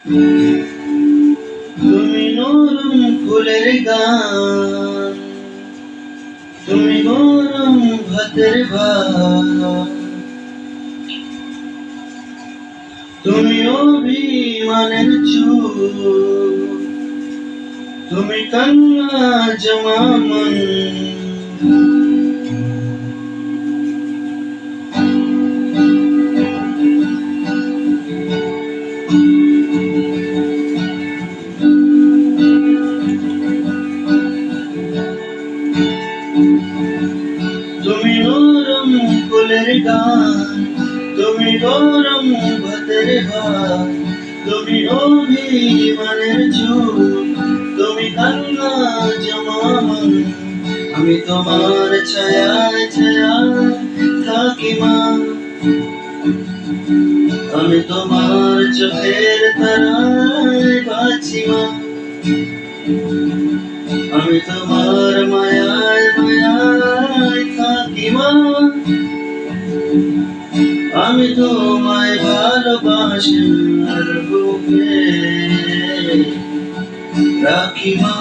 তুমি নরম ফুলের গান, তুমি গরম ভাতের ভাত, তুমি অভিমানের চুল, তুমি কান্না জমা মন। তুমি নরম ফুলের গান, তুমি গরম ভাতের ভাত, তুমি অভিমানের চুল, তুমি কান্না জমা মন। আমি তোমার ছায়ায় ছায়ায় থাকি মা, আমি তোমার চোখের তারায় বাঁচি মা, আমি তোমার মায়ায় মায়ায় থাকি মা, আমি তোমায় ভালোবাসি আর বুকে রাখি মা।